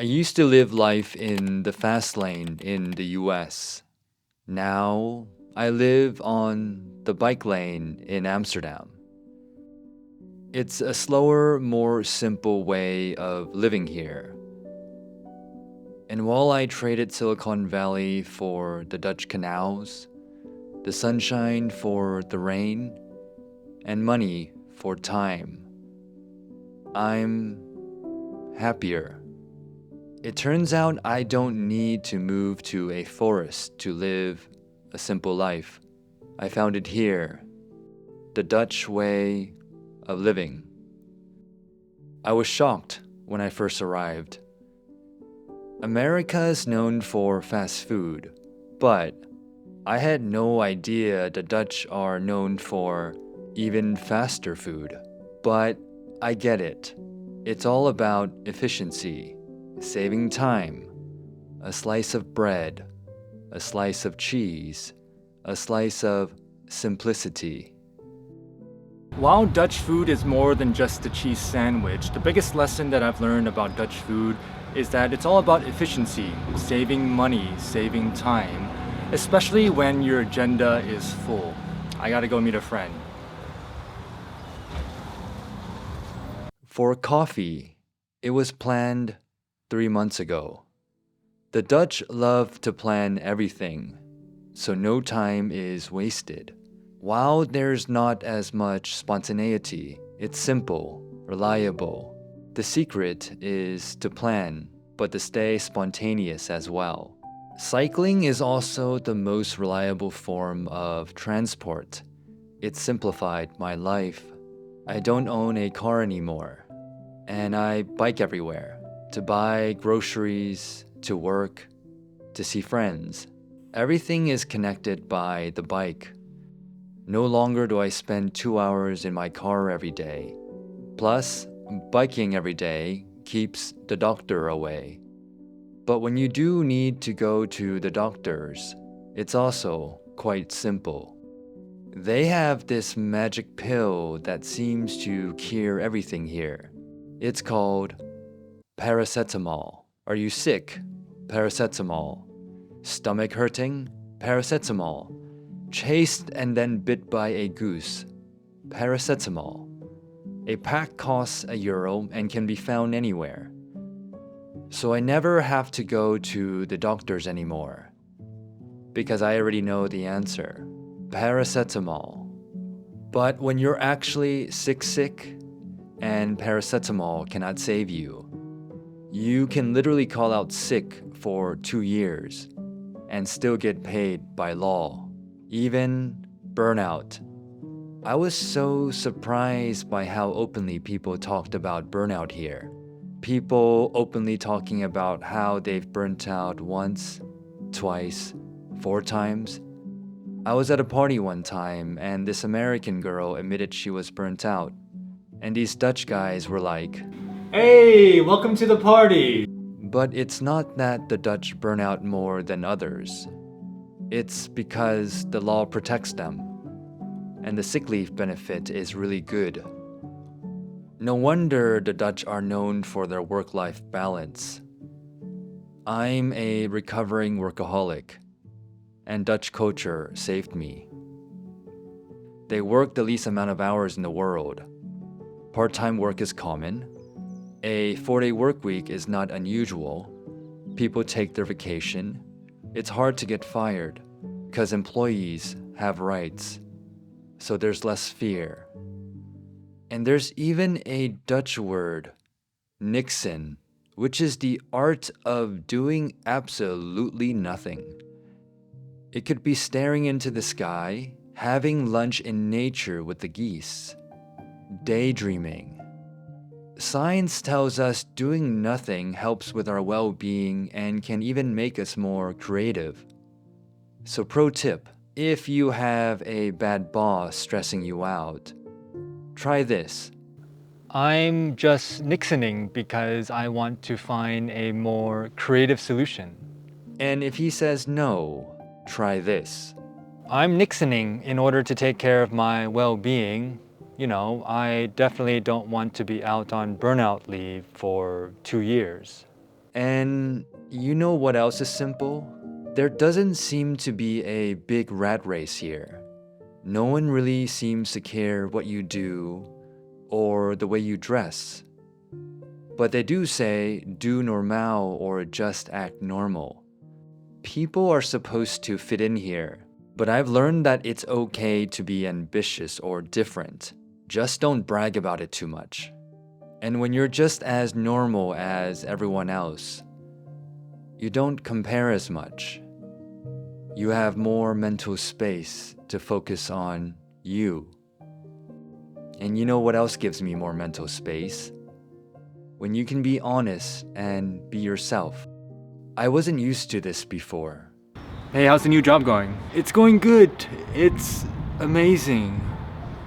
I used to live life in the fast lane in the US. Now I live on the bike lane in Amsterdam. It's a slower, more simple way of living here. And while I traded Silicon Valley for the Dutch canals, the sunshine for the rain, and money for time, I'm happier. It turns out I don't need to move to a forest to live a simple life. I found it here, the Dutch way of living. I was shocked when I first arrived. America is known for fast food, but I had no idea the Dutch are known for even faster food. But I get it. It's all about efficiency, saving time, a slice of bread, a slice of cheese, a slice of simplicity. While Dutch food is more than just the cheese sandwich, the biggest lesson that I've learned about Dutch food is that it's all about efficiency, saving money, saving time, especially when your agenda is full. I gotta go meet a friend. For coffee, it was planned 3 months ago. The Dutch love to plan everything, so no time is wasted. While there's not as much spontaneity, it's simple, reliable. The secret is to plan, but to stay spontaneous as well. Cycling is also the most reliable form of transport. It simplified my life. I don't own a car anymore, and I bike everywhere to buy groceries, to work, to see friends. Everything is connected by the bike. No longer do I spend 2 hours in my car every day. Plus, biking every day keeps the doctor away. But when you do need to go to the doctors, it's also quite simple. They have this magic pill that seems to cure everything here. It's called paracetamol. Are you sick? Paracetamol. Stomach hurting? Paracetamol. Chased and then bit by a goose? Paracetamol. A pack costs €1 and can be found anywhere. So I never have to go to the doctors anymore, because I already know the answer. Paracetamol. But when you're actually sick, and paracetamol cannot save you, you can literally call out sick for 2 years and still get paid by law. Even burnout. I was so surprised by how openly people talked about burnout here. People openly talking about how they've burnt out once, twice, 4 times. I was at a party one time and this American girl admitted she was burnt out. And these Dutch guys were like, "Hey, welcome to the party!" But it's not that the Dutch burn out more than others. It's because the law protects them, and the sick leave benefit is really good. No wonder the Dutch are known for their work-life balance. I'm a recovering workaholic, and Dutch culture saved me. They work the least amount of hours in the world. Part-time work is common. A 4-day work week is not unusual. People take their vacation. It's hard to get fired because employees have rights, so there's less fear. And there's even a Dutch word, niksen, which is the art of doing absolutely nothing. It could be staring into the sky, having lunch in nature with the geese, daydreaming. Science tells us doing nothing helps with our well-being and can even make us more creative. So pro tip, if you have a bad boss stressing you out, try this. I'm just nixoning because I want to find a more creative solution. And if he says no, try this. I'm nixoning in order to take care of my well-being. I definitely don't want to be out on burnout leave for 2 years. And you know what else is simple? There doesn't seem to be a big rat race here. No one really seems to care what you do or the way you dress. But they do say, do normal or just act normal. People are supposed to fit in here, but I've learned that it's okay to be ambitious or different. Just don't brag about it too much. And when you're just as normal as everyone else, you don't compare as much. You have more mental space to focus on you. And you know what else gives me more mental space? When you can be honest and be yourself. I wasn't used to this before. Hey, how's the new job going? It's going good. It's amazing.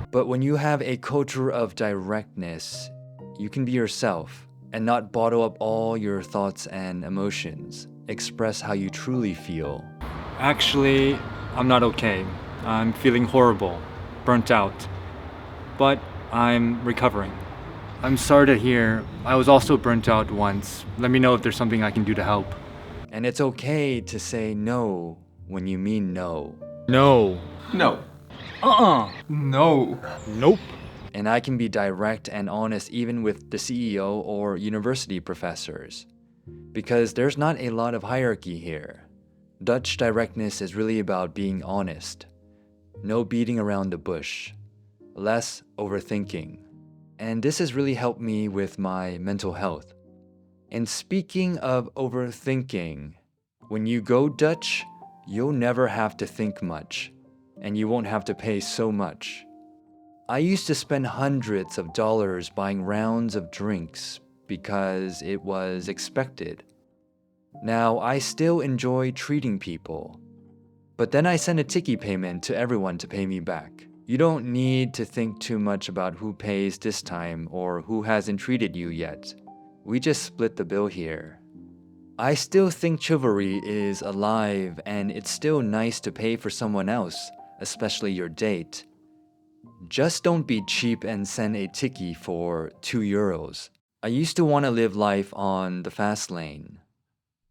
But when you have a culture of directness, you can be yourself and not bottle up all your thoughts and emotions. Express how you truly feel. Actually, I'm not okay. I'm feeling horrible, burnt out. But I'm recovering. I'm sorry to hear. I was also burnt out once. Let me know if there's something I can do to help. And it's okay to say no when you mean no. No. No. No. Nope. And I can be direct and honest even with the CEO or university professors. Because there's not a lot of hierarchy here. Dutch directness is really about being honest. No beating around the bush. Less overthinking. And this has really helped me with my mental health. And speaking of overthinking, when you go Dutch, you'll never have to think much, and you won't have to pay so much. I used to spend hundreds of dollars buying rounds of drinks because it was expected. Now, I still enjoy treating people, but then I send a tiki payment to everyone to pay me back. You don't need to think too much about who pays this time or who hasn't treated you yet. We just split the bill here. I still think chivalry is alive and it's still nice to pay for someone else, especially your date. Just don't be cheap and send a tiki for €2. I used to want to live life on the fast lane.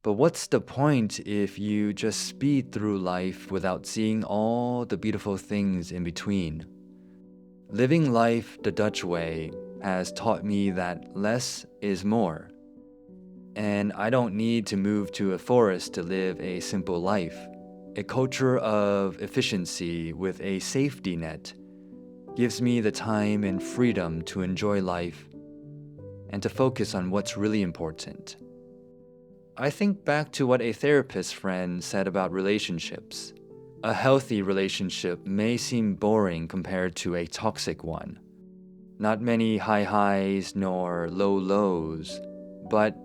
But what's the point if you just speed through life without seeing all the beautiful things in between? Living life the Dutch way has taught me that less is more. And I don't need to move to a forest to live a simple life. A culture of efficiency with a safety net gives me the time and freedom to enjoy life and to focus on what's really important. I think back to what a therapist friend said about relationships. A healthy relationship may seem boring compared to a toxic one. Not many high highs nor low lows, but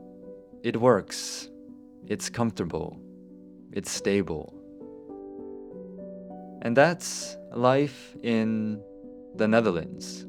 it works. It's comfortable. It's stable. And that's life in the Netherlands.